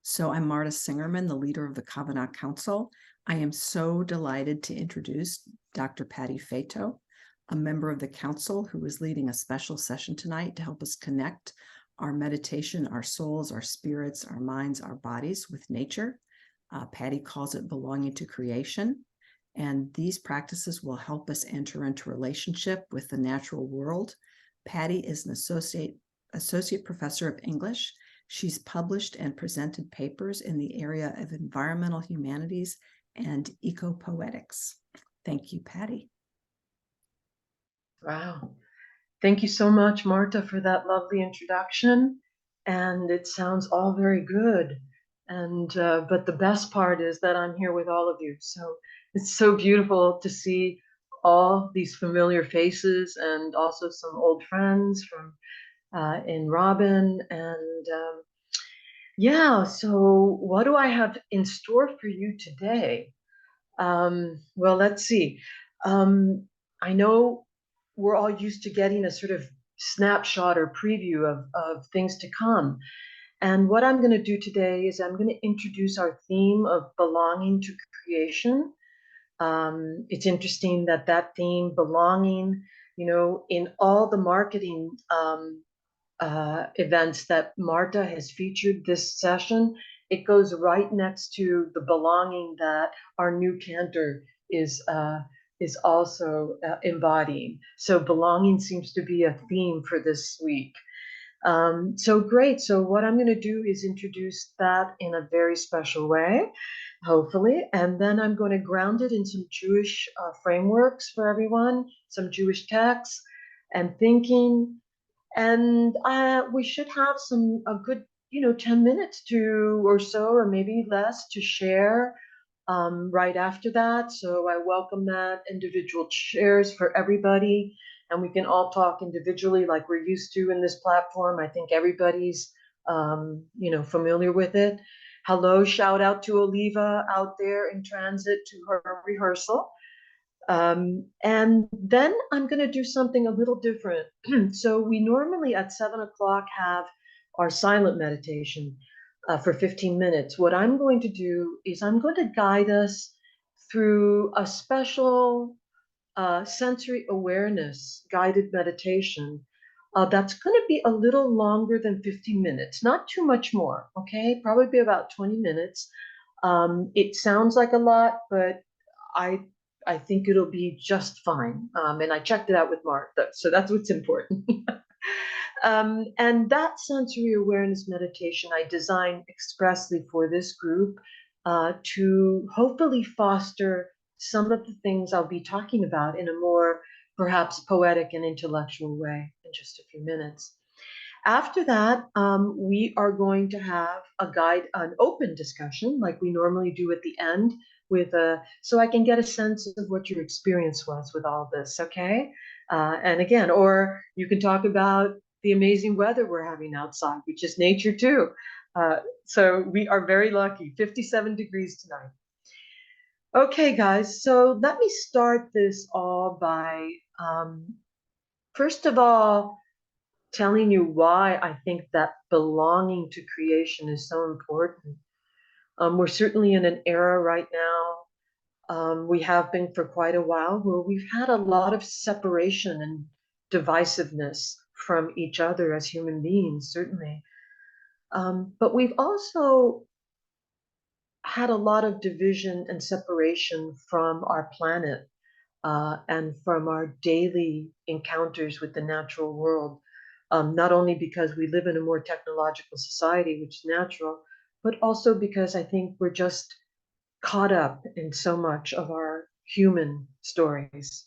So I'm Marta Singerman, the leader of the Kavanah Council. I am so delighted to introduce Dr. Patty Feito, a member of the council who is leading a special session tonight to help us connect our meditation, our souls, our spirits, our minds, our bodies with nature. Patty calls it belonging to creation. And these practices will help us enter into relationship with the natural world. Patty is an associate professor of English. She's published and presented papers in the area of environmental humanities and ecopoetics. Thank you, Patty. Wow. Thank you so much, Marta, for that lovely introduction. And it sounds all very good. And but the best part is that I'm here with all of you. So it's so beautiful to see all these familiar faces and also some old friends from in Robin. And yeah, so what do I have in store for you today? Well, let's see. I know we're all used to getting a sort of snapshot or preview of things to come. And what I'm going to do today is I'm going to introduce our theme of belonging to creation. It's interesting that that theme, belonging, in all the marketing events that Marta has featured this session, it goes right next to the belonging that our new cantor is also embodying. So belonging seems to be a theme for this week. So great. So what I'm going to do is introduce that in a very special way, hopefully, and then I'm going to ground it in some Jewish frameworks for everyone, some Jewish texts and thinking, and we should have a good 10 minutes to or so, or maybe less, to share right after that. So I welcome that, individual shares for everybody, and we can all talk individually like we're used to in this platform. I think everybody's familiar with it. Hello, shout out to Oliva out there in transit to her rehearsal. And then I'm going to do something a little different. So we normally at 7 o'clock have our silent meditation for 15 minutes. What I'm going to do is I'm going to guide us through a special sensory awareness guided meditation that's going to be a little longer than 15 minutes, not too much more, okay? Probably be about 20 minutes. It sounds like a lot, but I I think it'll be just fine. And I checked it out with Mark, so that's what's important. And that sensory awareness meditation I designed expressly for this group to hopefully foster some of the things I'll be talking about in a more perhaps poetic and intellectual way in just a few minutes. After that, we are going to have an open discussion like we normally do at the end so I can get a sense of what your experience was with all this, okay? And again, or you can talk about the amazing weather we're having outside, which is nature too. So we are very lucky, 57 degrees tonight. Okay, guys, so let me start this all by, first of all, telling you why I think that belonging to creation is so important. We're certainly in an era right now, we have been for quite a while, where we've had a lot of separation and divisiveness from each other as human beings, certainly. But we've also had a lot of division and separation from our planet and from our daily encounters with the natural world. Not only because we live in a more technological society, which is natural, but also because I think we're just caught up in so much of our human stories.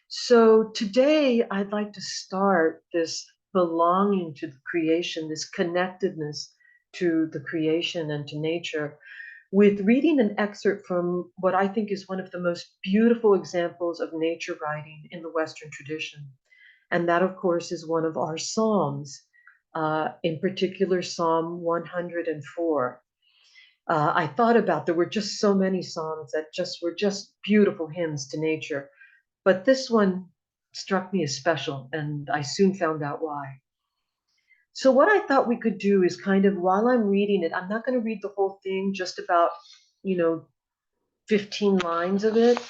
So today, I'd like to start this belonging to the creation, this connectedness to the creation and to nature, with reading an excerpt from what I think is one of the most beautiful examples of nature writing in the Western tradition. And that, of course, is one of our Psalms, in particular, Psalm 104. I thought about there were just so many Psalms that were just beautiful hymns to nature. But this one struck me as special, and I soon found out why. So what I thought we could do is kind of, while I'm reading it, I'm not going to read the whole thing, just about, 15 lines of it.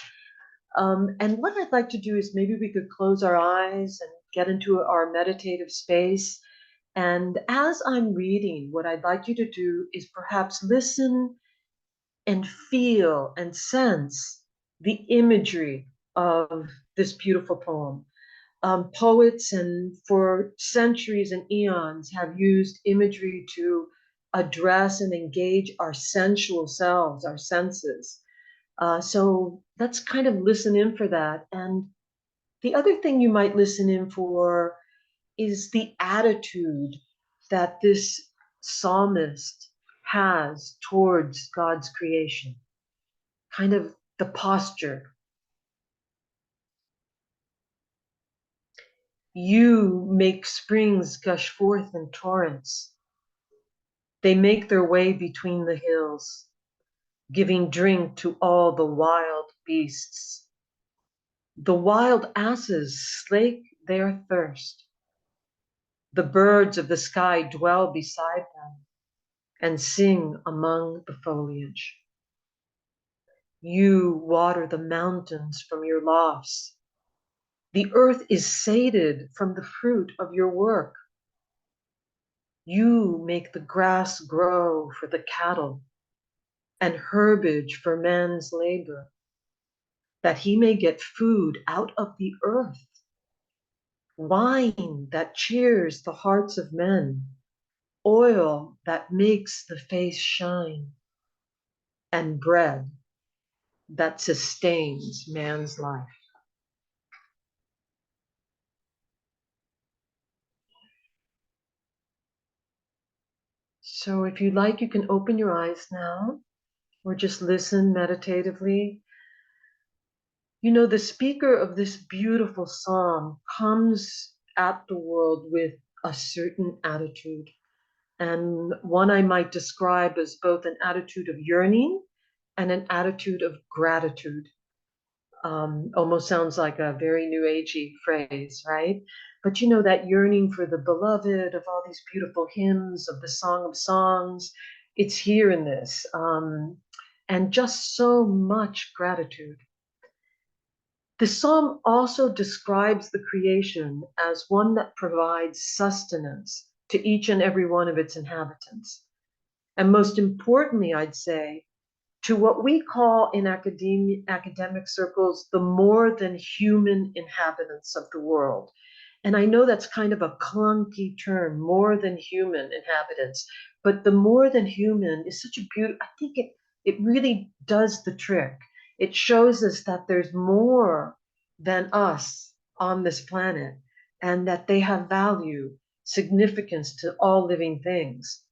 And what I'd like to do is maybe we could close our eyes and get into our meditative space. And as I'm reading, what I'd like you to do is perhaps listen and feel and sense the imagery of this beautiful poem. Poets and for centuries and eons have used imagery to address and engage our sensual selves, our senses. So let's kind of listen in for that. And the other thing you might listen in for is the attitude that this psalmist has towards God's creation, kind of the posture. You make springs gush forth in torrents. They make their way between the hills, giving drink to all the wild beasts. The wild asses slake their thirst. The birds of the sky dwell beside them and sing among the foliage. You water the mountains from your lofts. The earth is sated from the fruit of your work. You make the grass grow for the cattle and herbage for man's labor, that he may get food out of the earth, wine that cheers the hearts of men, oil that makes the face shine, and bread that sustains man's life. So if you like, you can open your eyes now or just listen meditatively. The speaker of this beautiful psalm comes at the world with a certain attitude, and one I might describe as both an attitude of yearning and an attitude of gratitude. Almost sounds like a very new agey phrase, right? But that yearning for the beloved, of all these beautiful hymns, of the Song of Songs, it's here in this. And just so much gratitude. The psalm also describes the creation as one that provides sustenance to each and every one of its inhabitants. And most importantly, I'd say, to what we call in academic circles the more than human inhabitants of the world. And I know that's kind of a clunky term, more than human inhabitants, but the more than human is such a beautiful, I think it really does the trick. It shows us that there's more than us on this planet and that they have value, significance to all living things.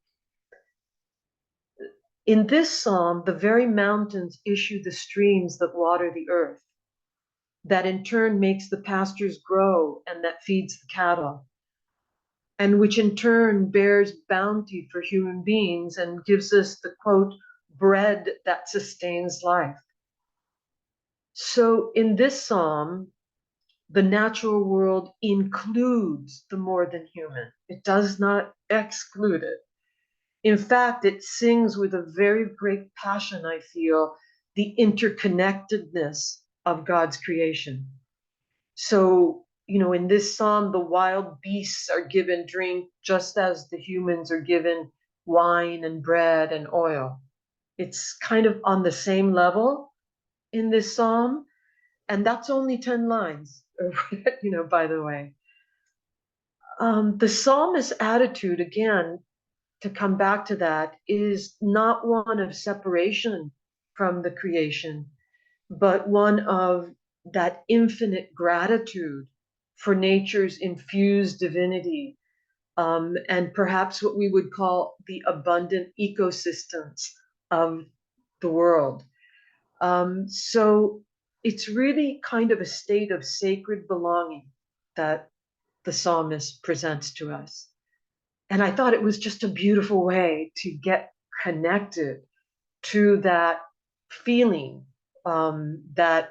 In this psalm, the very mountains issue the streams that water the earth, that in turn makes the pastures grow and that feeds the cattle, and which in turn bears bounty for human beings and gives us the quote, bread that sustains life. So in this psalm, the natural world includes the more than human. It does not exclude it. In fact, it sings with a very great passion, I feel, the interconnectedness of God's creation. So, in this psalm, the wild beasts are given drink just as the humans are given wine and bread and oil. It's kind of on the same level in this psalm. And that's only 10 lines, by the way. The psalmist's attitude, again, to come back to that, is not one of separation from the creation, but one of that infinite gratitude for nature's infused divinity, and perhaps what we would call the abundant ecosystems of the world. So it's really kind of a state of sacred belonging that the psalmist presents to us. And I thought it was just a beautiful way to get connected to that feeling, that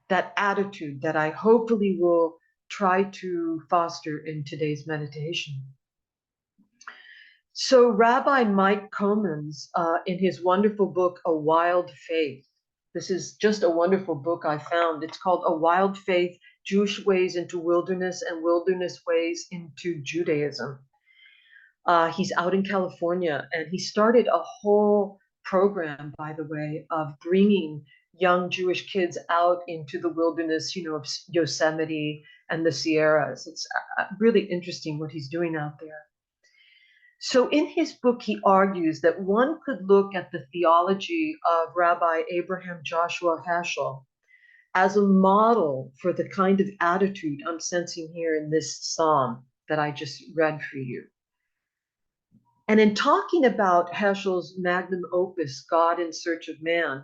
attitude that I hopefully will try to foster in today's meditation. So Rabbi Mike Comins, in his wonderful book, A Wild Faith, this is just a wonderful book I found. It's called A Wild Faith, Jewish Ways into Wilderness and Wilderness Ways into Judaism. He's out in California, and he started a whole program, by the way, of bringing young Jewish kids out into the wilderness, of Yosemite and the Sierras. It's really interesting what he's doing out there. So in his book, he argues that one could look at the theology of Rabbi Abraham Joshua Heschel as a model for the kind of attitude I'm sensing here in this psalm that I just read for you. And in talking about Heschel's magnum opus, God in Search of Man,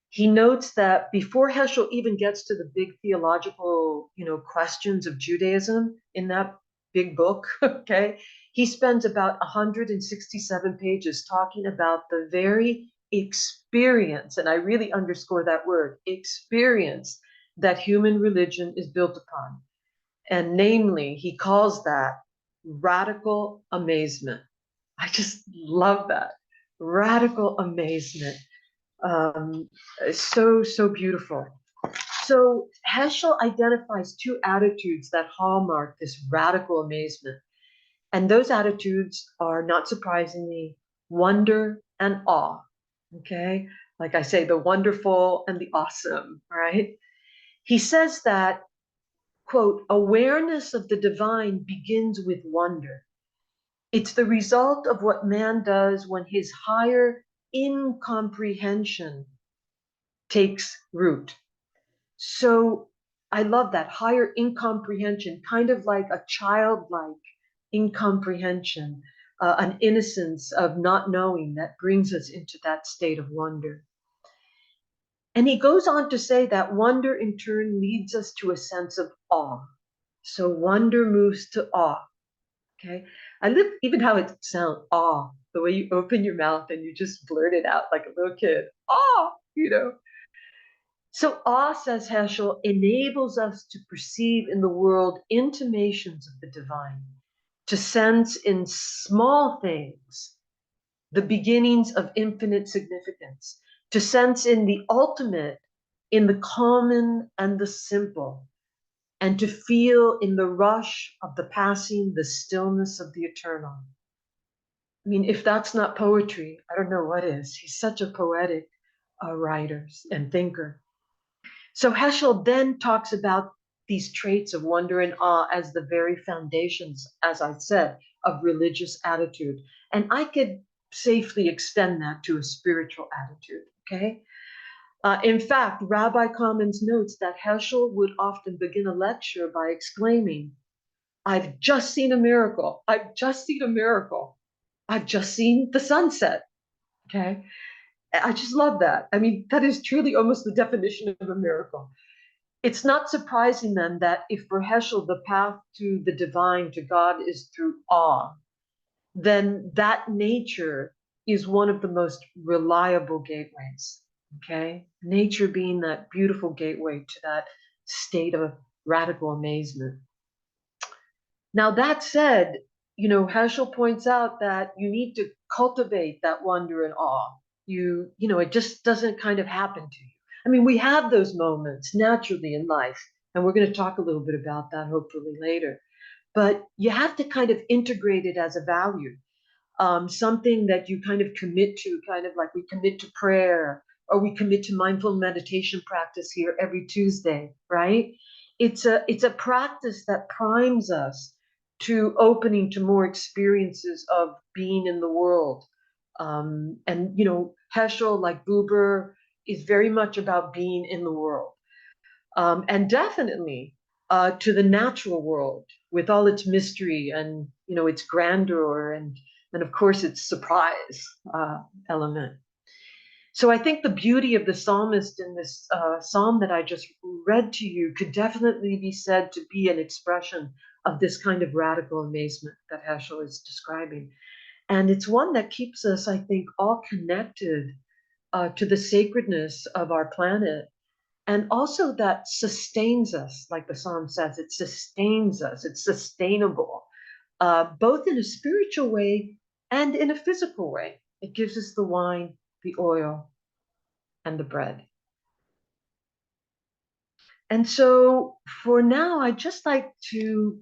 he notes that before Heschel even gets to the big theological, questions of Judaism in that big book, okay, he spends about 167 pages talking about the very experience, and I really underscore that word, experience, that human religion is built upon. And namely, he calls that radical amazement. I just love that. Radical amazement. So beautiful. So Heschel identifies two attitudes that hallmark this radical amazement. And those attitudes are, not surprisingly, wonder and awe. Okay? Like I say, the wonderful and the awesome, right? He says that, quote, awareness of the divine begins with wonder. It's the result of what man does when his higher incomprehension takes root. So I love that higher incomprehension, kind of like a childlike incomprehension, an innocence of not knowing that brings us into that state of wonder. And he goes on to say that wonder in turn leads us to a sense of awe. So wonder moves to awe. Okay. I love even how it sounds, awe, the way you open your mouth and you just blurt it out like a little kid. Awe. So awe, says Heschel, enables us to perceive in the world intimations of the divine, to sense in small things the beginnings of infinite significance, to sense in the ultimate, in the common and the simple, and to feel in the rush of the passing the stillness of the eternal. I mean, if that's not poetry, I don't know what is. He's such a poetic writer and thinker. So Heschel then talks about these traits of wonder and awe as the very foundations, as I said, of religious attitude. And I could safely extend that to a spiritual attitude, okay? In fact, Rabbi Commons notes that Heschel would often begin a lecture by exclaiming, I've just seen a miracle. I've just seen a miracle. I've just seen the sunset, okay? I just love that. I mean, that is truly almost the definition of a miracle. It's not surprising then that if for Heschel the path to the divine, to God, is through awe, then that nature is one of the most reliable gateways. Okay? Nature being that beautiful gateway to that state of radical amazement. Now, that said, Heschel points out that you need to cultivate that wonder and awe. It just doesn't kind of happen to you. I mean, we have those moments naturally in life, and we're going to talk a little bit about that hopefully later. But you have to kind of integrate it as a value, something that you kind of commit to, kind of like we commit to prayer or we commit to mindful meditation practice here every Tuesday, right? It's a practice that primes us to opening to more experiences of being in the world. And Heschel, like Buber, is very much about being in the world. And definitely to the natural world with all its mystery and its grandeur and of course its surprise element. So I think the beauty of the psalmist in this psalm that I just read to you could definitely be said to be an expression of this kind of radical amazement that Heschel is describing. And it's one that keeps us, I think, all connected to the sacredness of our planet, and also that sustains us, like the psalm says, it sustains us, it's sustainable, both in a spiritual way and in a physical way. It gives us the wine, the oil, and the bread. And so for now, I'd just like to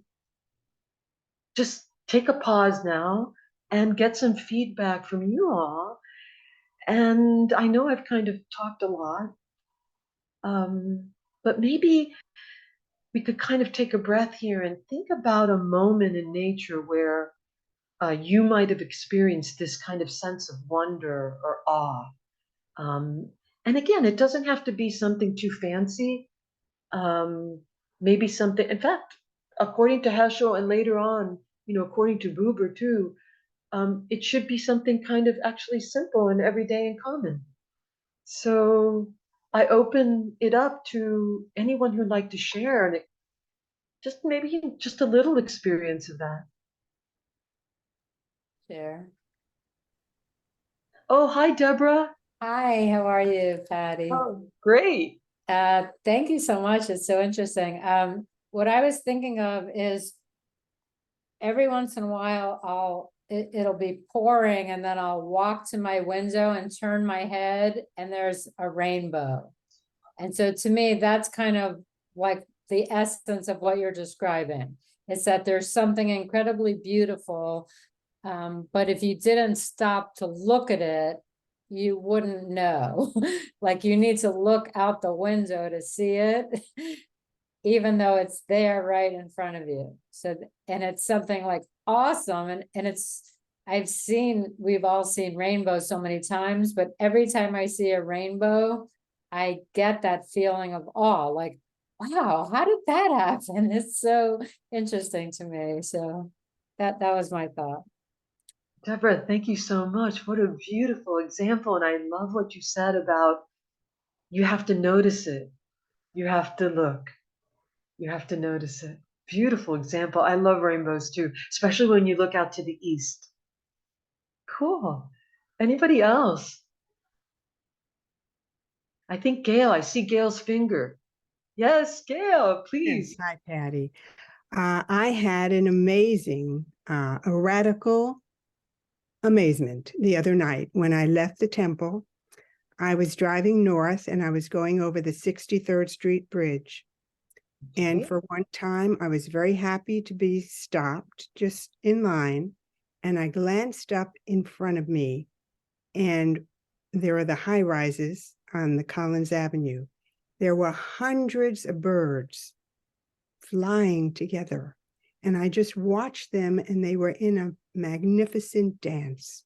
just take a pause now and get some feedback from you all. And I know I've kind of talked a lot, but maybe we could kind of take a breath here and think about a moment in nature where you might have experienced this kind of sense of wonder or awe. Um, and again, it doesn't have to be something too fancy. Um, Maybe something, in fact, according to Heschel and later on, according to Buber too, it should be something kind of actually simple and everyday and common. So I open it up to anyone who'd like to share, and just maybe just a little experience of that. Share. Oh, hi, Deborah. Hi, how are you, Patty? Oh, great. Thank you so much. It's so interesting. What I was thinking of is every once in a while it'll be pouring and then I'll walk to my window and turn my head and there's a rainbow. And so to me, that's kind of like the essence of what you're describing. Is that there's something incredibly beautiful, but if you didn't stop to look at it, you wouldn't know. Like you need to look out the window to see it, even though it's there right in front of you. So, and it's something like awesome. And we've all seen rainbows so many times, but every time I see a rainbow, I get that feeling of awe, like, wow, how did that happen? It's so interesting to me. So that was my thought. Deborah, thank you so much. What a beautiful example. And I love what you said about you have to notice it. You have to look. You have to notice it. Beautiful example. I love rainbows too, especially when you look out to the east. Cool. Anybody else? I think Gail, I see Gail's finger. Yes, Gail, please. Yes, hi, Patty. I had an amazing, a radical amazement the other night when I left the temple. I was driving north and I was going over the 63rd Street Bridge. And Okay. for one time, I was very happy to be stopped just in line. And I glanced up in front of me, and there are the high rises on the Collins Avenue. There were hundreds of birds flying together. And I just watched them, and they were in a magnificent dance.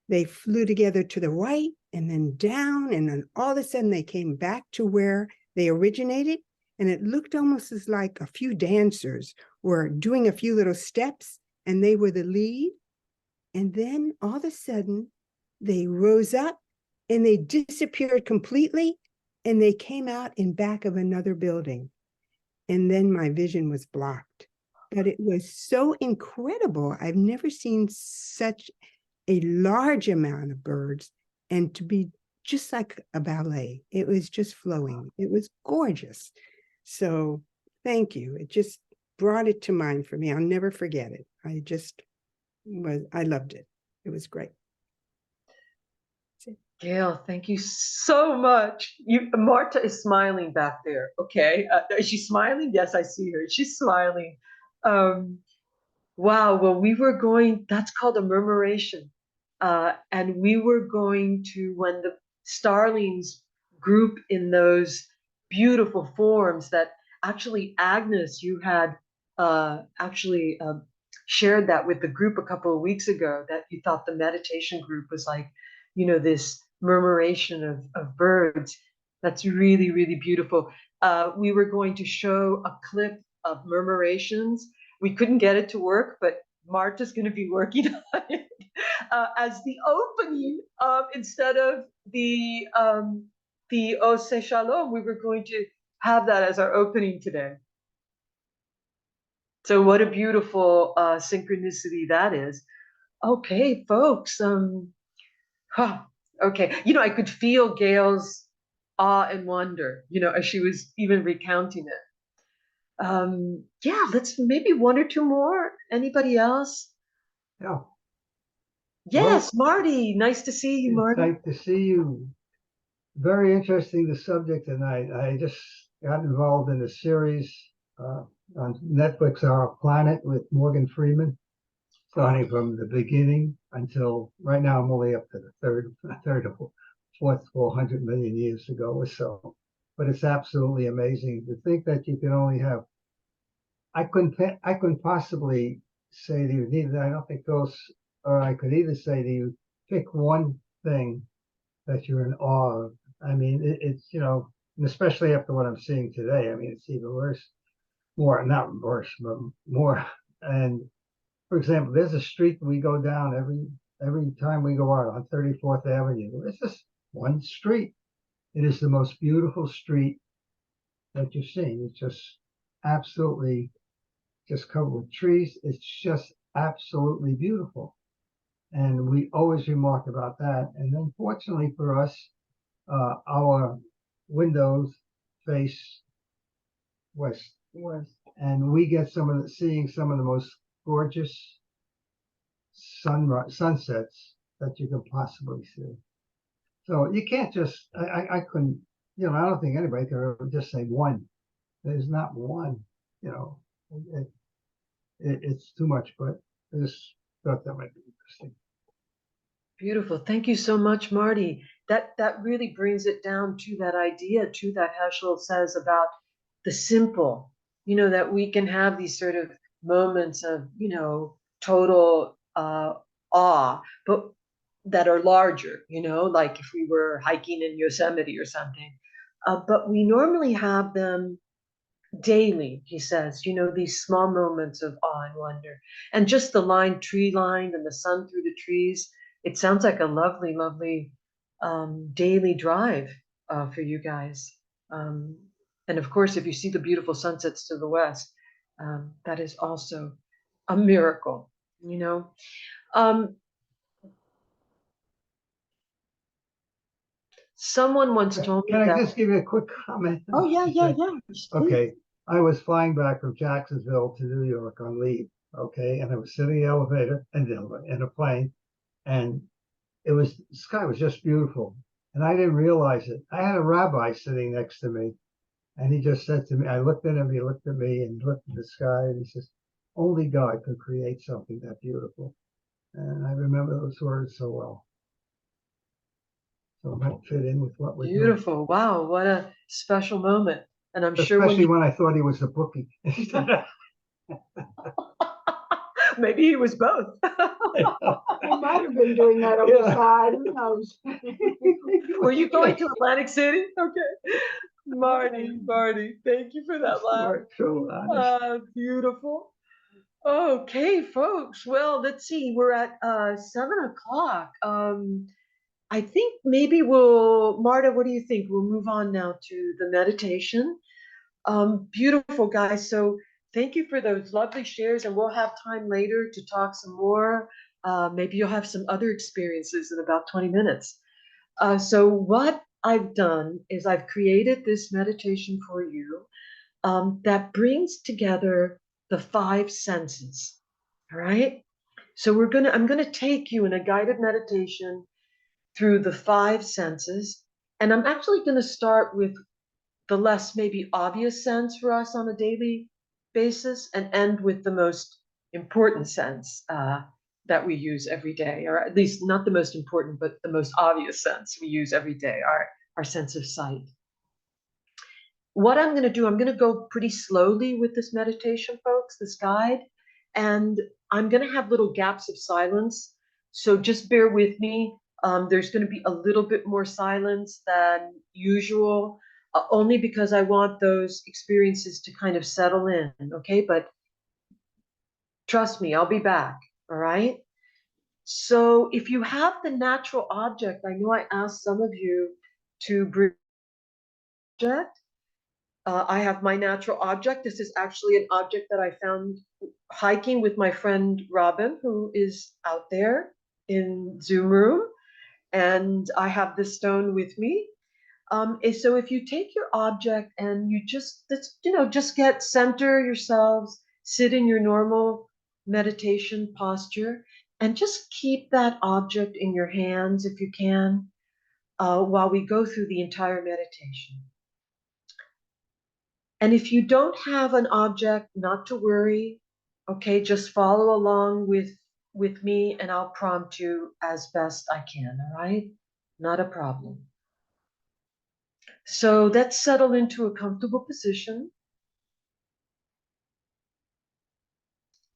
They flew together to the right and then down, and then all of a sudden they came back to where they originated. And it looked almost as like a few dancers were doing a few little steps, and they were the lead. And then all of a sudden they rose up and they disappeared completely, and they came out in back of another building. And then my vision was blocked. But it was so incredible. I've never seen such a large amount of birds, and to be just like a ballet. It was just flowing. It was gorgeous. So thank you. It just brought it to mind for me. I'll never forget it. I loved it. It was great. Gail, thank you so much. Marta is smiling back there. Okay, is she smiling? Yes, I see her. She's smiling. Um, wow. Well, that's called a murmuration, and we were going to when the starlings group in those beautiful forms that actually Agnes, you had actually shared that with the group a couple of weeks ago that you thought the meditation group was like, this murmuration of birds. That's really, really beautiful. We were going to show a clip of murmurations. We couldn't get it to work, but Marta's going to be working on it as the opening instead of the Ose Shalom. We were going to have that as our opening today. So what a beautiful synchronicity that is. Okay, folks. Okay, I could feel Gail's awe and wonder, as she was even recounting it. Yeah, let's maybe one or two more. Anybody else? Yeah. Yes, Marty, nice to see you, It's Marty. nice to see you. Very interesting, the subject tonight. I just got involved in a series on Netflix, Our Planet, with Morgan Freeman, starting from the beginning until right now. I'm only up to the third or fourth 400 million years ago or so. But it's absolutely amazing to think that you can only have. I couldn't possibly say to you, neither. I don't think those, or I could either say to you, pick one thing that you're in awe of. I mean, it's, and especially after what I'm seeing today, I mean, it's even worse, not worse, but more. And for example, there's a street we go down every time we go out on 34th Avenue. It's just one street. It is the most beautiful street that you've seen. It's just absolutely just covered with trees. It's just absolutely beautiful. And we always remark about that. And then fortunately for us, our windows face west, and we get seeing some of the most gorgeous sunsets that you can possibly see. So you can't just, I couldn't, I don't think anybody could ever just say one. There's not one, it's too much, but I just thought that might be interesting. Beautiful. Thank you so much, Marty. That really brings it down to that idea, to that Heschel says about the simple, that we can have these sort of moments of, total awe, but that are larger, like if we were hiking in Yosemite or something. But we normally have them daily, he says, these small moments of awe and wonder. And just the tree line and the sun through the trees. It sounds like a lovely, lovely daily drive for you guys. And of course, if you see the beautiful sunsets to the west, that is also a miracle, Someone once told me Can I that. just give you a quick comment? Oh, yeah. Okay. I was flying back from Jacksonville to New York on leave. Okay. And I was sitting in the elevator and in a plane, and the sky was just beautiful. And I didn't realize it. I had a rabbi sitting next to me, and he just said to me, I looked at him, he looked at me and looked at the sky, and he says, only God could create something that beautiful. And I remember those words so well. So it might fit in with what we're doing. Beautiful. Wow, what a special moment. And I'm sure Especially when I thought he was a bookie. maybe he was both. I might have been doing that on the side, who knows? Were you going to Atlantic City? Okay. Marty, thank you for that laugh. True, honest. Beautiful. Okay, folks. Well, let's see. We're at 7:00. I think maybe Marta, what do you think? We'll move on now to the meditation. Beautiful, guys. So thank you for those lovely shares, and we'll have time later to talk some more. Maybe you'll have some other experiences in about 20 minutes. So what I've done is I've created this meditation for you that brings together the 5 senses. All right. So I'm gonna take you in a guided meditation through the 5 senses, and I'm actually going to start with the less maybe obvious sense for us on a daily basis and end with the most important sense that we use every day, or at least not the most important, but the most obvious sense we use every day, our sense of sight. What I'm going to do, I'm going to go pretty slowly with this meditation, folks, this guide, and I'm going to have little gaps of silence. So just bear with me. There's going to be a little bit more silence than usual, only because I want those experiences to kind of settle in, okay? But trust me, I'll be back, all right? So if you have the natural object, I know I asked some of you to bring object. I have my natural object. This is actually an object that I found hiking with my friend Robin, who is out there in Zoom room. And I have this stone with me. So if you take your object and you just center yourselves, sit in your normal meditation posture, And just keep that object in your hands if you can, while we go through the entire meditation. And if you don't have an object, not to worry. Okay, just follow along with me and I'll prompt you as best I can, all right? Not a problem. So let's settle into a comfortable position.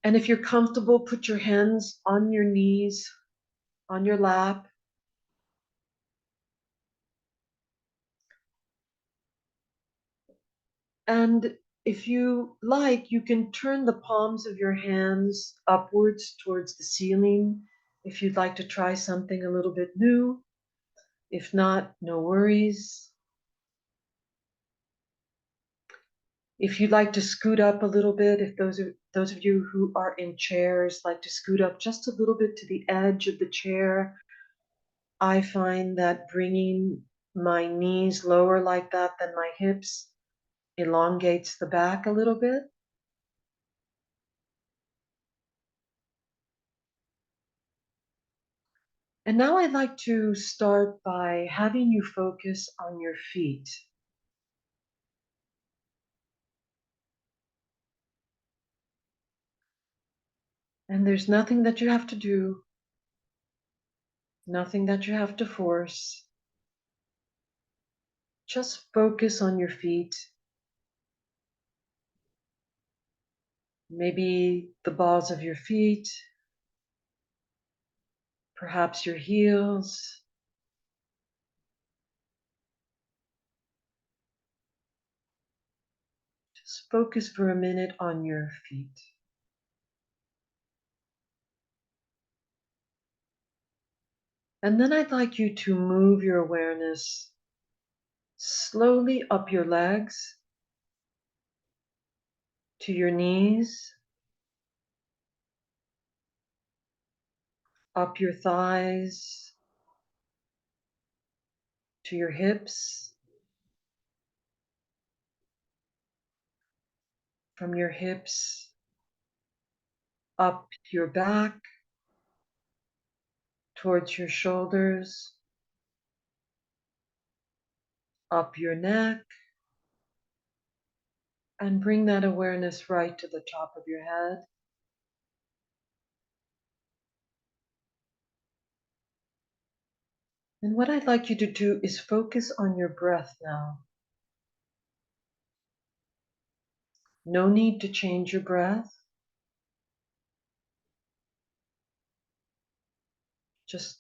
And if you're comfortable, put your hands on your knees, on your lap. And if you like, you can turn the palms of your hands upwards towards the ceiling if you'd like to try something a little bit new. If not, no worries. If you'd like to scoot up a little bit, if those of you who are in chairs like to scoot up just a little bit to the edge of the chair, I find that bringing my knees lower like that than my hips elongates the back a little bit. And now I'd like to start by having you focus on your feet. And there's nothing that you have to do, nothing that you have to force. Just focus on your feet. Maybe the balls of your feet, perhaps your heels. Just focus for a minute on your feet. And then I'd like you to move your awareness slowly up your legs to your knees, up your thighs to your hips, from your hips up your back towards your shoulders, up your neck, and bring that awareness right to the top of your head. And what I'd like you to do is focus on your breath now. No need to change your breath. Just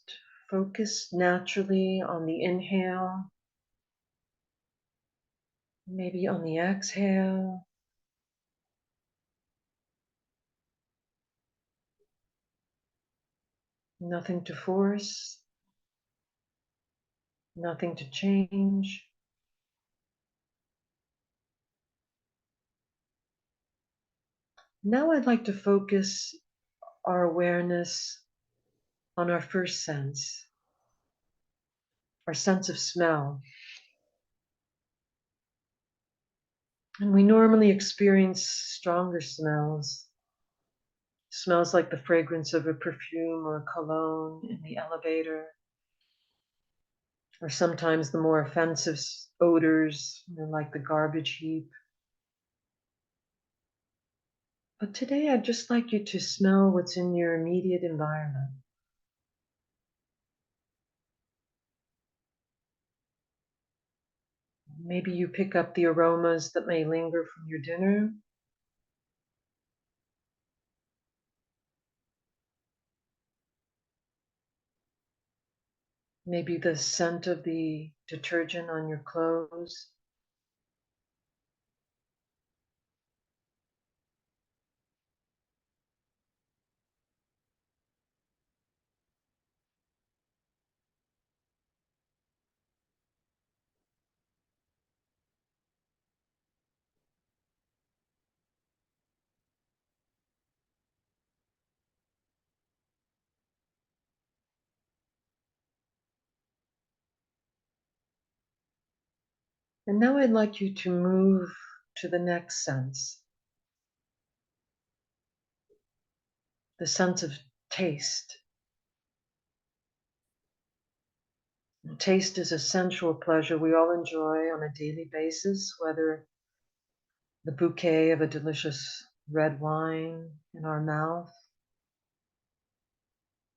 focus naturally on the inhale, maybe on the exhale. Nothing to force, nothing to change. Now I'd like to focus our awareness on our first sense, our sense of smell. And we normally experience stronger smells. Smells like the fragrance of a perfume or a cologne in the elevator, or sometimes the more offensive odors, like the garbage heap. But today I'd just like you to smell what's in your immediate environment. Maybe you pick up the aromas that may linger from your dinner. Maybe the scent of the detergent on your clothes. And now I'd like you to move to the next sense. The sense of taste. And taste is a sensual pleasure we all enjoy on a daily basis, whether the bouquet of a delicious red wine in our mouth,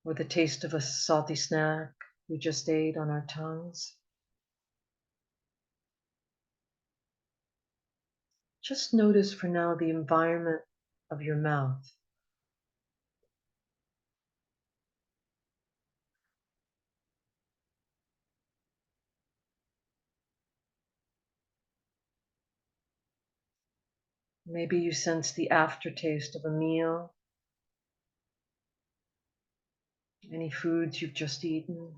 or the taste of a salty snack we just ate on our tongues. Just notice for now the environment of your mouth. Maybe you sense the aftertaste of a meal, any foods you've just eaten.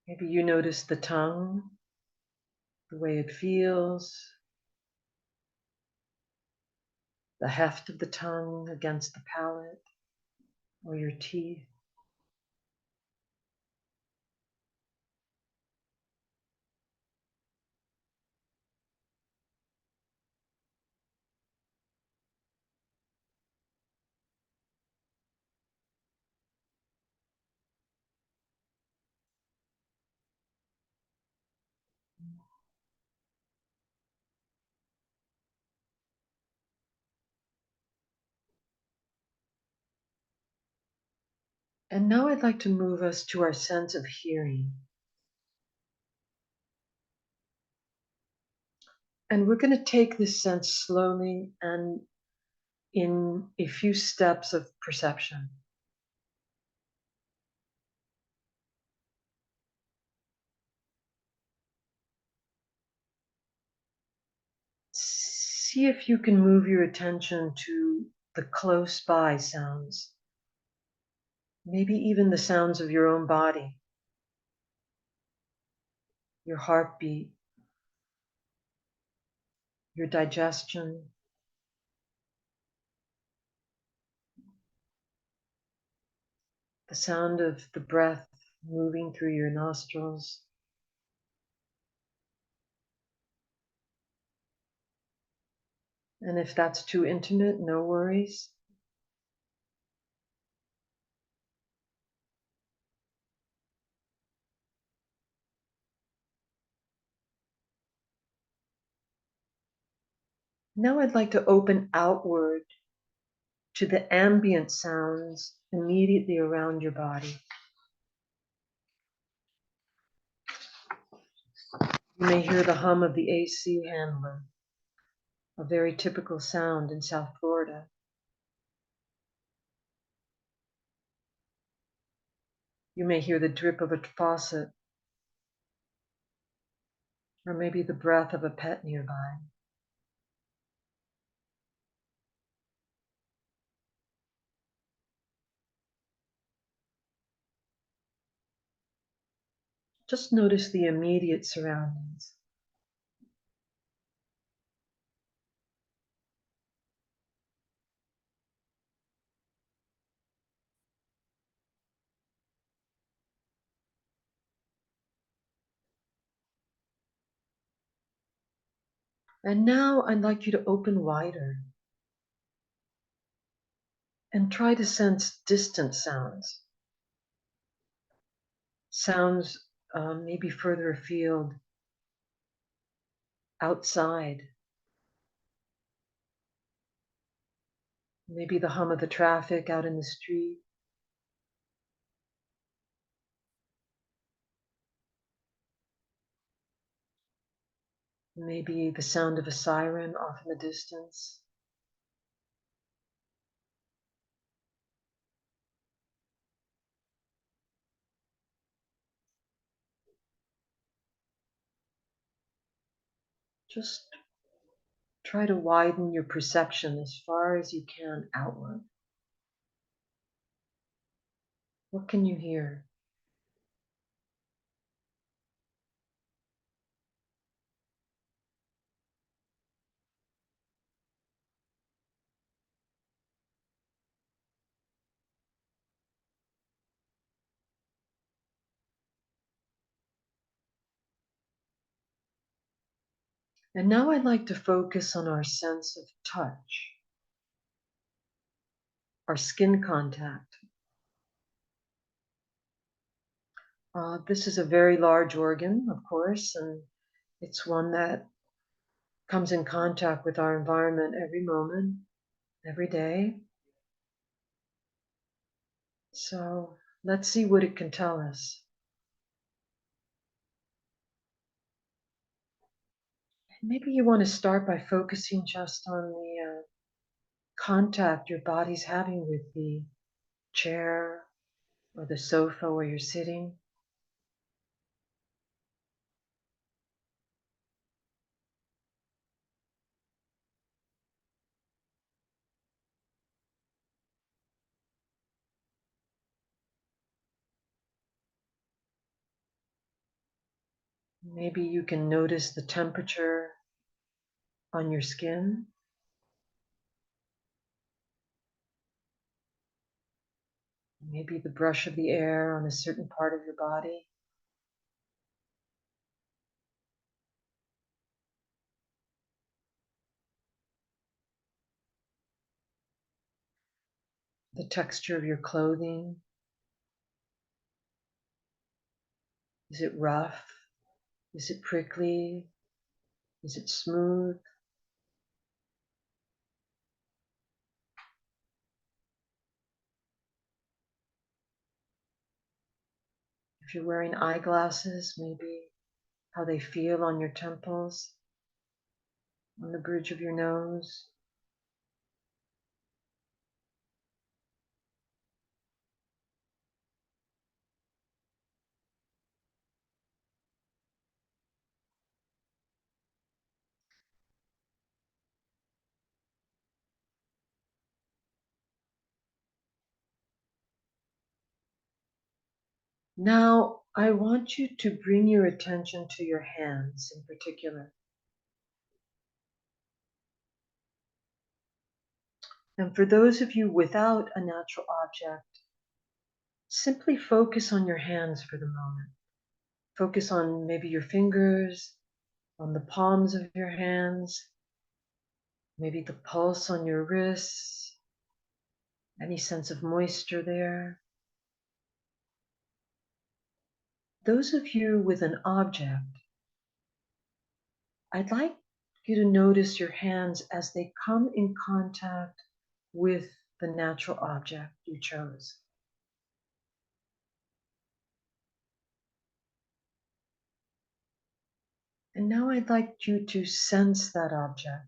Maybe you notice the tongue, the way it feels, the heft of the tongue against the palate or your teeth. And now I'd like to move us to our sense of hearing. And we're going to take this sense slowly and in a few steps of perception. See if you can move your attention to the close by sounds, maybe even the sounds of your own body, your heartbeat, your digestion, the sound of the breath moving through your nostrils. And if that's too intimate, no worries. Now I'd like to open outward to the ambient sounds immediately around your body. You may hear the hum of the AC handler, a very typical sound in South Florida. You may hear the drip of a faucet, or maybe the breath of a pet nearby. Just notice the immediate surroundings. And now I'd like you to open wider and try to sense distant sounds. Sounds maybe further afield, outside. Maybe the hum of the traffic out in the street. Maybe the sound of a siren off in the distance. Just try to widen your perception as far as you can outward. What can you hear? And now I'd like to focus on our sense of touch, our skin contact. This is a very large organ, of course, and it's one that comes in contact with our environment every moment, every day. So let's see what it can tell us. Maybe you want to start by focusing just on the contact your body's having with the chair or the sofa where you're sitting. Maybe you can notice the temperature on your skin. Maybe the brush of the air on a certain part of your body. The texture of your clothing. Is it rough? Is it prickly? Is it smooth? If you're wearing eyeglasses, maybe how they feel on your temples, on the bridge of your nose. Now, I want you to bring your attention to your hands in particular. And for those of you without a natural object, simply focus on your hands for the moment. Focus on maybe your fingers, on the palms of your hands, maybe the pulse on your wrists, any sense of moisture there. Those of you with an object, I'd like you to notice your hands as they come in contact with the natural object you chose. And now I'd like you to sense that object.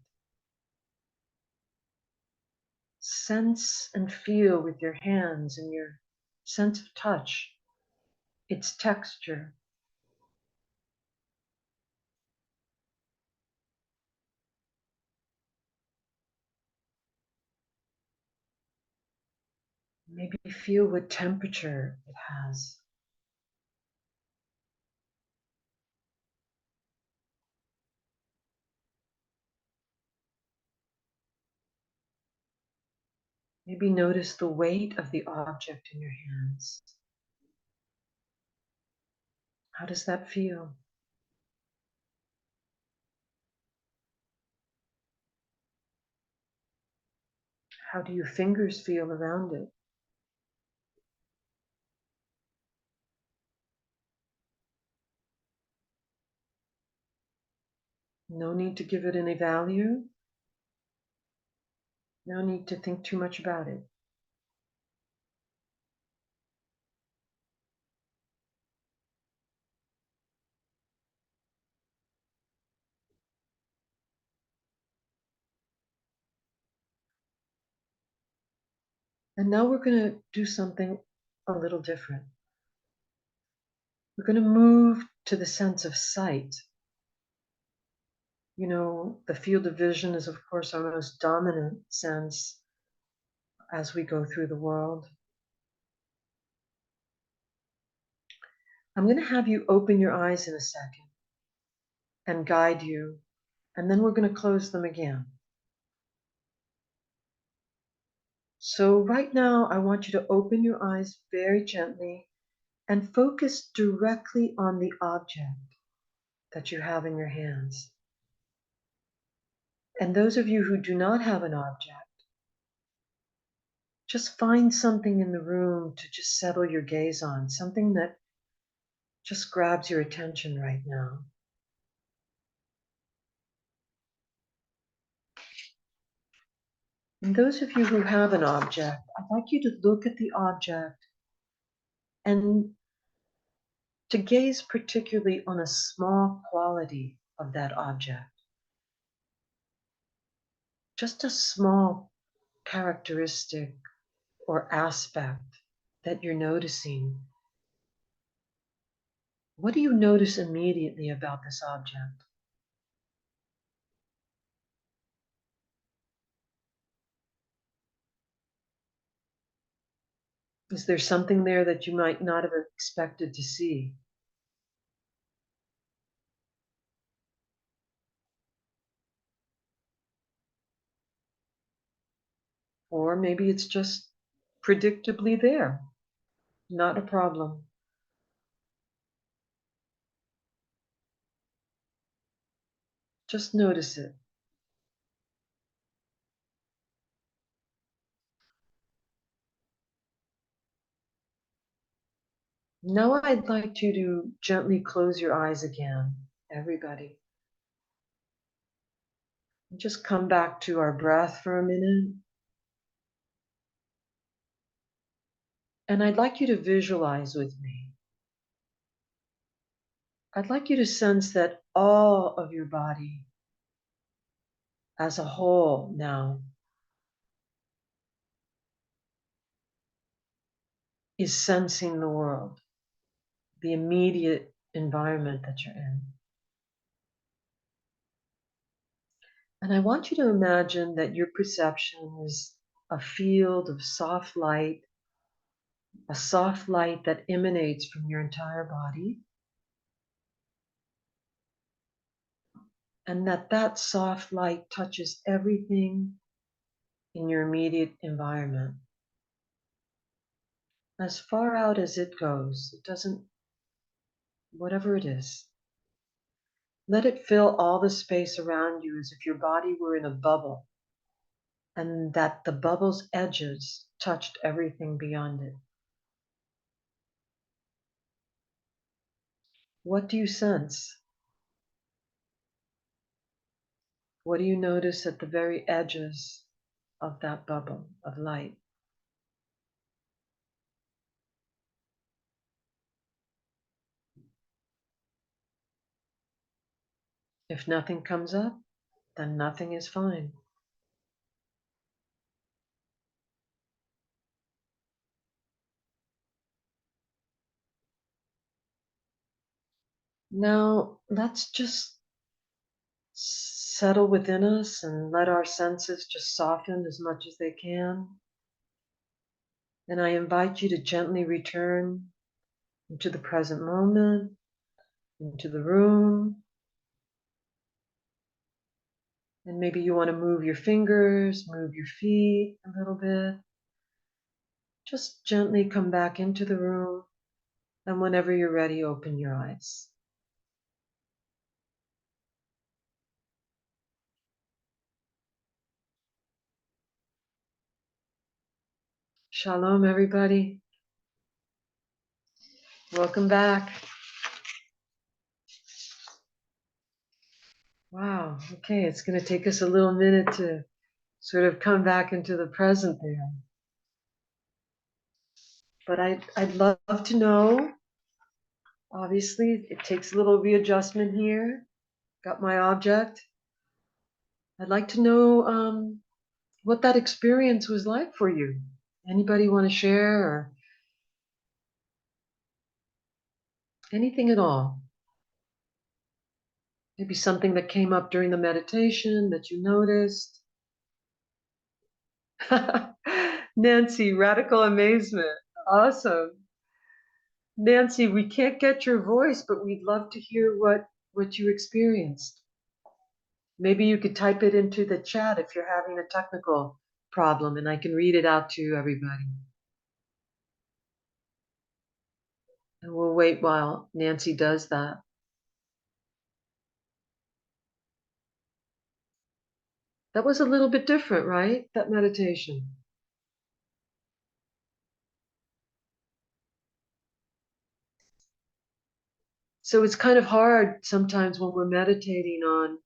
Sense and feel with your hands and your sense of touch, its texture. Maybe feel what temperature it has. Maybe notice the weight of the object in your hands. How does that feel? How do your fingers feel around it? No need to give it any value. No need to think too much about it. And now we're going to do something a little different. We're going to move to the sense of sight. You know, the field of vision is, of course, our most dominant sense as we go through the world. I'm going to have you open your eyes in a second and guide you, and then we're going to close them again. So right now, I want you to open your eyes very gently and focus directly on the object that you have in your hands. And those of you who do not have an object, just find something in the room to just settle your gaze on, something that just grabs your attention right now. And those of you who have an object, I'd like you to look at the object and to gaze particularly on a small quality of that object. Just a small characteristic or aspect that you're noticing. What do you notice immediately about this object? Is there something there that you might not have expected to see? Or maybe it's just predictably there. Not a problem. Just notice it. Now I'd like you to gently close your eyes again, everybody. Just come back to our breath for a minute. And I'd like you to visualize with me. I'd like you to sense that all of your body as a whole now is sensing the world, the immediate environment that you're in. And I want you to imagine that your perception is a field of soft light, a soft light that emanates from your entire body. And that soft light touches everything in your immediate environment. As far out as it goes, it doesn't, whatever it is, let it fill all the space around you as if your body were in a bubble and that the bubble's edges touched everything beyond it. What do you sense? What do you notice at the very edges of that bubble of light? If nothing comes up, then nothing is fine. Now, let's just settle within us and let our senses just soften as much as they can. And I invite you to gently return into the present moment, into the room. And maybe you want to move your fingers, move your feet a little bit. Just gently come back into the room. And whenever you're ready, open your eyes. Shalom, everybody. Welcome back. Wow, okay, it's going to take us a little minute to sort of come back into the present there. But I'd love to know, obviously, it takes a little readjustment here. Got my object. I'd like to know what that experience was like for you. Anybody want to share or anything at all? Maybe something that came up during the meditation that you noticed. Nancy, radical amazement. Awesome. Nancy, we can't get your voice, but we'd love to hear what you experienced. Maybe you could type it into the chat if you're having a technical problem and I can read it out to everybody. And we'll wait while Nancy does that. That was a little bit different, right? That meditation. So it's kind of hard sometimes when we're meditating on,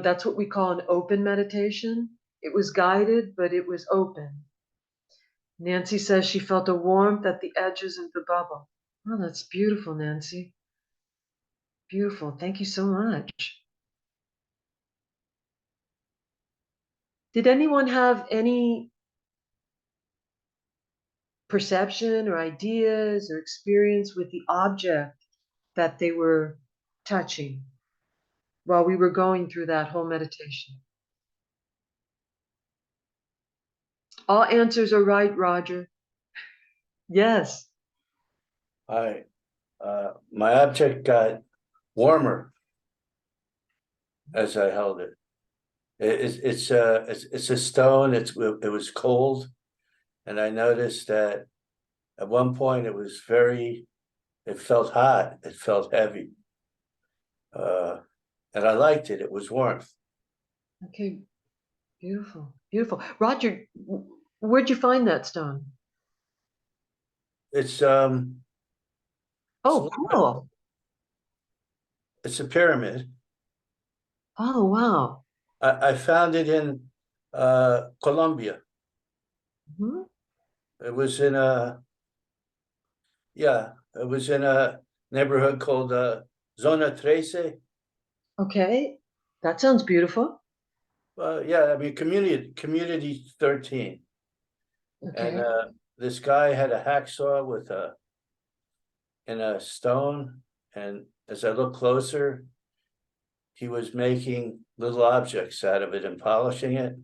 that's what we call an open meditation. It was guided, but it was open. Nancy says she felt a warmth at the edges of the bubble. Oh, that's beautiful, Nancy. Beautiful. Thank you so much. Did anyone have any perception or ideas or experience with the object that they were touching while we were going through that whole meditation? All answers are right, Roger. Yes. My object got warmer as I held it. It's a stone. It was cold, and I noticed that at one point it felt hot. It felt heavy, and I liked it. It was warmth. Okay. Beautiful. Beautiful. Roger, where'd you find that stone? It's Oh, cool. it's a pyramid. Oh, wow. I found it in Colombia. Mhm. It was in a neighborhood called Zona 13. Okay. That sounds beautiful. Yeah, I mean community 13. Okay. And this guy had a hacksaw in a stone, and as I looked closer, he was making little objects out of it and polishing it.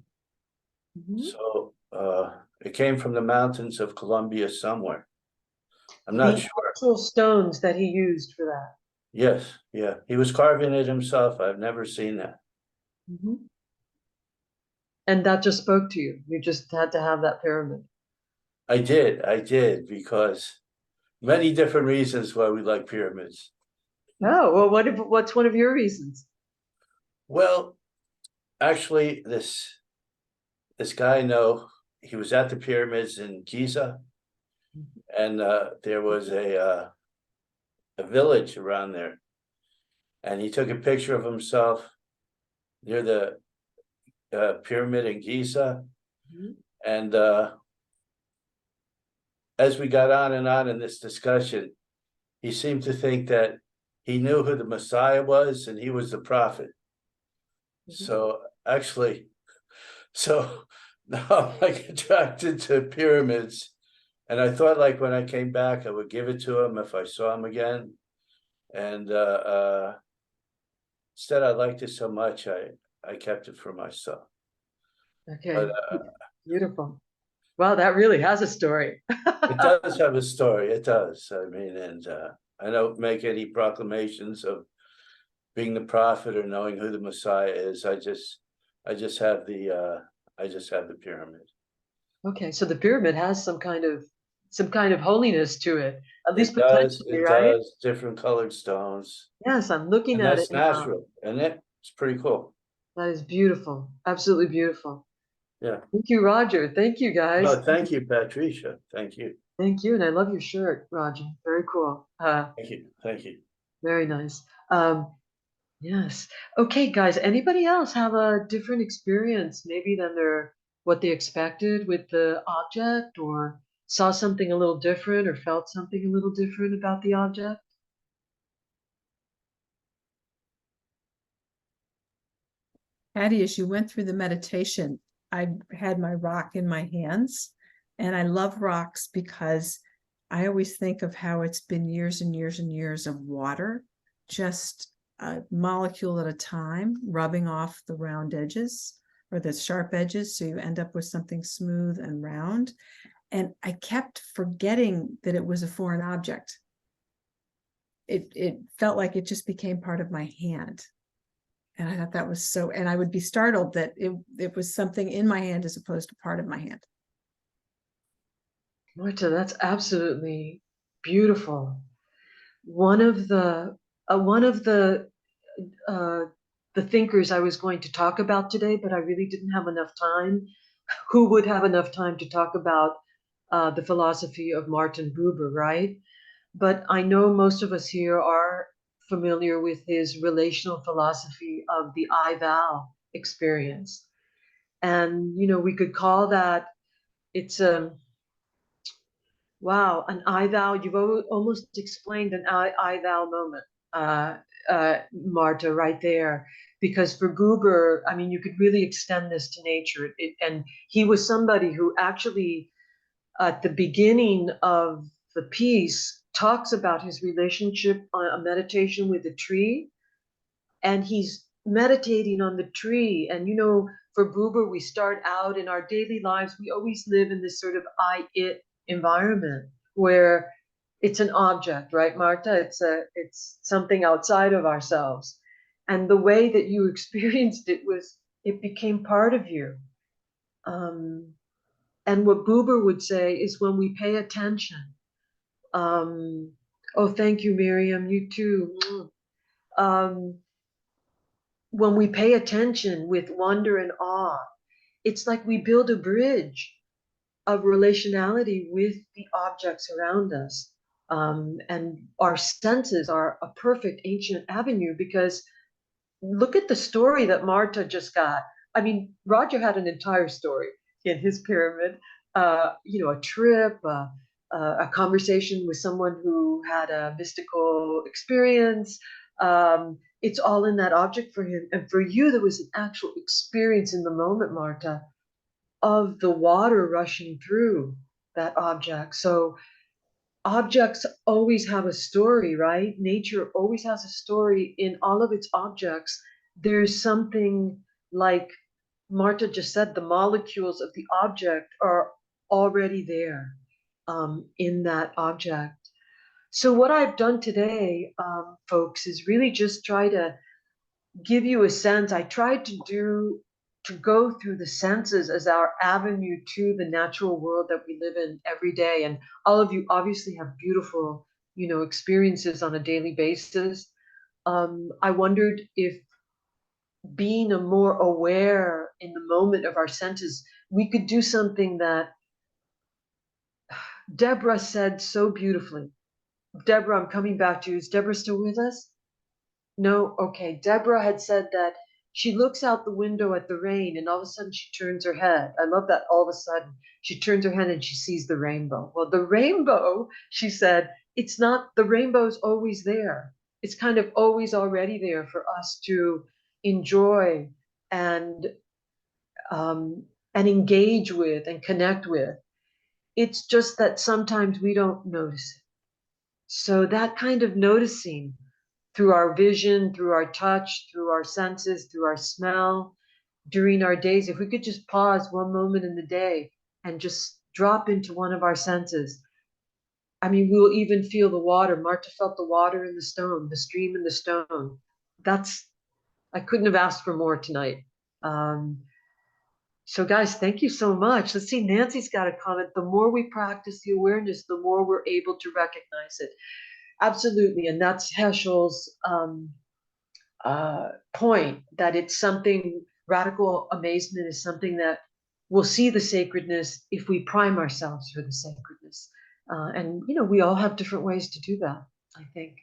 Mhm. So it came from the mountains of Colombia somewhere. I'm The not sure. actual stones that he used for that. Yes, yeah, he was carving it himself. I've never seen that. Mhm. And that just spoke to you. You just had to have that pyramid. I did, because many different reasons why we like pyramids. Oh, well, what's one of your reasons? Well, actually, this guy I know, he was at the pyramids in Giza, and there was a village around there, and he took a picture of himself near the pyramid in Giza, Mhm. and as we got on and on in this discussion, he seemed to think that he knew who the Messiah was and he was the prophet. So actually, so now I'm like attracted to pyramids. And I thought, like, when I came back, I would give it to him if I saw him again. And instead, I liked it so much, I kept it for myself. Okay. But Beautiful. Wow, that really has a story. it does have a story. It does. I mean, and I don't make any proclamations of being the prophet or knowing who the Messiah is. I just have the pyramid. Okay, so the pyramid has some kind of holiness to it, at least potentially, It right? does, different colored stones. Yes, I'm looking And at it that's now. natural, isn't it? It's pretty cool. That is beautiful. Absolutely beautiful. Yeah. Thank you, Roger. Thank you, guys. No, thank you, Patricia. Thank you. Thank you. And I love your shirt, Roger. Very cool. Thank you. Thank you. Very nice. Yes. Okay, guys, anybody else have a different experience maybe than what they expected with the object, or saw something a little different or felt something a little different about the object? Patty, as you went through the meditation, I had my rock in my hands, and I love rocks because I always think of how it's been years and years and years of water, just a molecule at a time, rubbing off the round edges or the sharp edges, so you end up with something smooth and round. And I kept forgetting that it was a foreign object. It felt like it just became part of my hand. And I thought that was so, and I would be startled that it was something in my hand as opposed to part of my hand. Marta, that's absolutely beautiful. One of the uh, the thinkers I was going to talk about today, but I really didn't have enough time. Who would have enough time to talk about the philosophy of Martin Buber, right? But I know most of us here are familiar with his relational philosophy of the I-thou experience. And, you know, we could call that, it's wow, an I-thou, you've almost explained an I-thou moment, Marta, right there. Because for Buber, I mean, you could really extend this to nature. And he was somebody who actually, at the beginning of the piece, talks about his relationship on a meditation with a tree. And he's meditating on the tree. And, you know, for Buber, we start out in our daily lives, we always live in this sort of I-it environment where it's an object, right, Marta? It's something outside of ourselves. And the way that you experienced it was, it became part of you. And what Buber would say is when we pay attention, oh, thank you, Miriam, you too. When we pay attention with wonder and awe, it's like we build a bridge of relationality with the objects around us. And our senses are a perfect ancient avenue, because look at the story that Marta just got. I mean, Roger had an entire story in his pyramid, you know, a trip, a conversation with someone who had a mystical experience. It's all in that object for him. And for you, there was an actual experience in the moment, Marta, of the water rushing through that object. So objects always have a story, right? Nature always has a story in all of its objects. There's something, like Marta just said, the molecules of the object are already there in that object. So what I've done today, folks, is really just try to give you a sense. I tried to go through the senses as our avenue to the natural world that we live in every day. And all of you obviously have beautiful, you know, experiences on a daily basis. I wondered if, being a more aware in the moment of our senses, we could do something that Deborah said so beautifully. Deborah, I'm coming back to you. Is Deborah still with us? No? Okay. Deborah had said that she looks out the window at the rain and all of a sudden she turns her head. I love that. All of a sudden she turns her head and she sees the rainbow. Well, the rainbow, she said, it's not, the rainbow's always there. It's kind of always already there for us to enjoy and engage with and connect with. It's just that sometimes we don't notice it. So that kind of noticing through our vision, through our touch, through our senses, through our smell, during our days, if we could just pause one moment in the day and just drop into one of our senses. I mean, we will even feel the water. Marta felt the water in the stone, the stream in the stone. I couldn't have asked for more tonight. So guys, thank you so much. Let's see, Nancy's got a comment. The more we practice the awareness, the more we're able to recognize it. Absolutely. And that's Heschel's point, that it's something, radical amazement is something that we'll see the sacredness if we prime ourselves for the sacredness. And, you know, we all have different ways to do that, I think.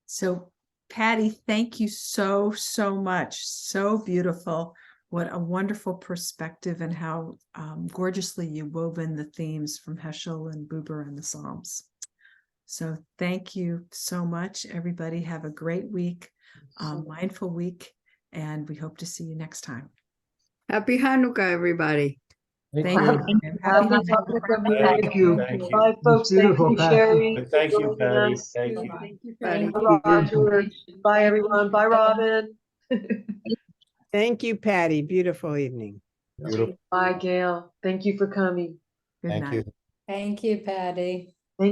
So Patty, thank you so, so much. So beautiful. What a wonderful perspective, and how gorgeously you woven the themes from Heschel and Buber and the Psalms. So thank you so much, everybody. Have a great week, mindful week, and we hope to see you next time. Happy Hanukkah, everybody. Thank Happy you. Happy Hanukkah. Thank you. Thank you. Bye, folks. Thank beautiful, you, Patty. Sherry. Thank for you, joining Patty. us. Thank you. Thank you, Bye, Patty. Roger. Bye, everyone. Bye, Robin. Thank you, Patty. Beautiful evening. Beautiful. Bye, Gail. Thank you for coming. Good Thank night. you. Thank you, Patty.